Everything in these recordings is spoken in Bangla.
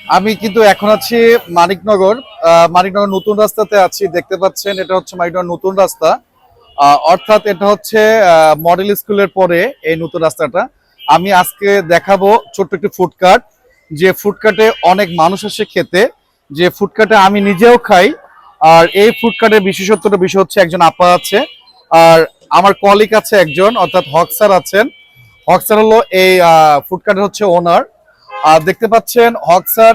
আমি কিন্তু এখন আছি মানিকনগর। মানিকনগর নতুন রাস্তাতে আছি, দেখতে পাচ্ছেন এটা হচ্ছে মানিকনগর নতুন রাস্তা। অর্থাৎ এটা হচ্ছে মডেল স্কুলের পরে এই নতুন রাস্তাটা। আমি আজকে দেখাবো ছোট্ট একটি ফুডকার্ট, যে ফুডকার্টে অনেক মানুষ আসে খেতে, যে ফুডকার্টে আমি নিজেও খাই। আর এই ফুডকার্টের বিশেষত্বটা বিষয় হচ্ছে একজন আপা আছে, আর আমার কলিগ আছে একজন, অর্থাৎ হক স্যার আছেন। হক স্যার হলো এই ফুডকার্টের হচ্ছে ওনার। আর দেখতে পাচ্ছেন হক স্যার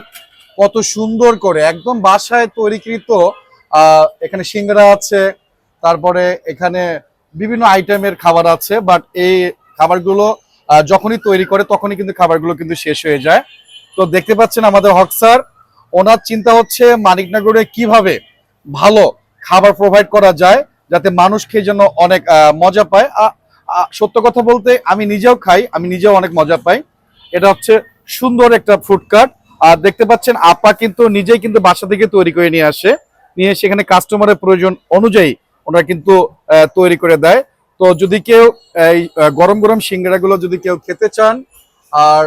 কত সুন্দর করে একদম বাসায় তৈরিকৃত এখানে সিঙ্গারা আছে, তারপরে এখানে বিভিন্ন আইটেমের খাবার আছে। বাট এই খাবারগুলো যখনই তৈরি করে তখনই কিন্তু খাবারগুলো কিন্তু শেষ হয়ে যায়। তো দেখতে পাচ্ছেন আমাদের হক স্যার, ওনার চিন্তা হচ্ছে মানিকনগরে কিভাবে ভালো খাবার প্রোভাইড করা যায়, যাতে মানুষ খেয়ে যেন অনেক মজা পায়। সত্য কথা বলতে আমি নিজেও খাই, আমি নিজেও অনেক মজা পাই। এটা হচ্ছে সুন্দর একটা ফুডকার্ট। আর দেখতে পাচ্ছেন আপা কিন্তু নিজেই কিন্তু বাসা থেকে তৈরি করে নিয়ে আসে, নিয়ে সেখানে কাস্টমারের প্রয়োজন অনুযায়ী ওনারা কিন্তু তৈরি করে দেয়। তো যদি কেউ এই গরম গরম সিঙ্গারাগুলো যদি কেউ খেতে চান, আর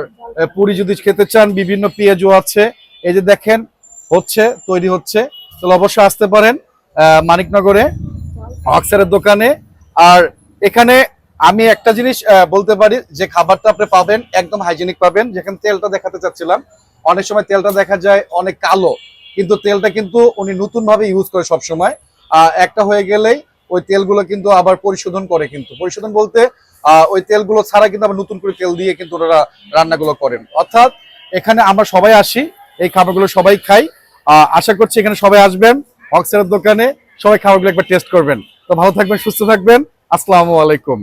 পুরি যদি খেতে চান, বিভিন্ন পেঁয়াজও আছে। এই যে দেখেন হচ্ছে, তৈরি হচ্ছে। তাহলে অবশ্যই আসতে পারেন মানিকনগরে হকসারের দোকানে। আর এখানে আমি একটা জিনিস বলতে পারি, যে খাবারটা আপনি পাবেন একদম হাইজেনিক পাবেন। যেখানে তেলটা দেখাতে চাচ্ছিলাম, অনেক সময় তেলটা দেখা যায় অনেক কালো, কিন্তু তেলটা কিন্তু উনি নতুন ভাবে ইউজ করে সব সময়। একটা হয়ে গেলেই ওই তেলগুলো কিন্তু আবার পরিশোধন করে, কিন্তু পরিশোধন বলতে ওই তেলগুলো ছাড়া কিন্তু আবার নতুন করে তেল দিয়ে কিন্তু ওনারা রান্নাগুলো করেন। অর্থাৎ এখানে আমরা সবাই আসি, এই খাবারগুলো সবাই খাই। আশা করছি এখানে সবাই আসবেন হকসারের দোকানে, সবাই খাবারগুলো একবার টেস্ট করবেন। তো ভালো থাকবেন, সুস্থ থাকবেন। আসসালামু আলাইকুম।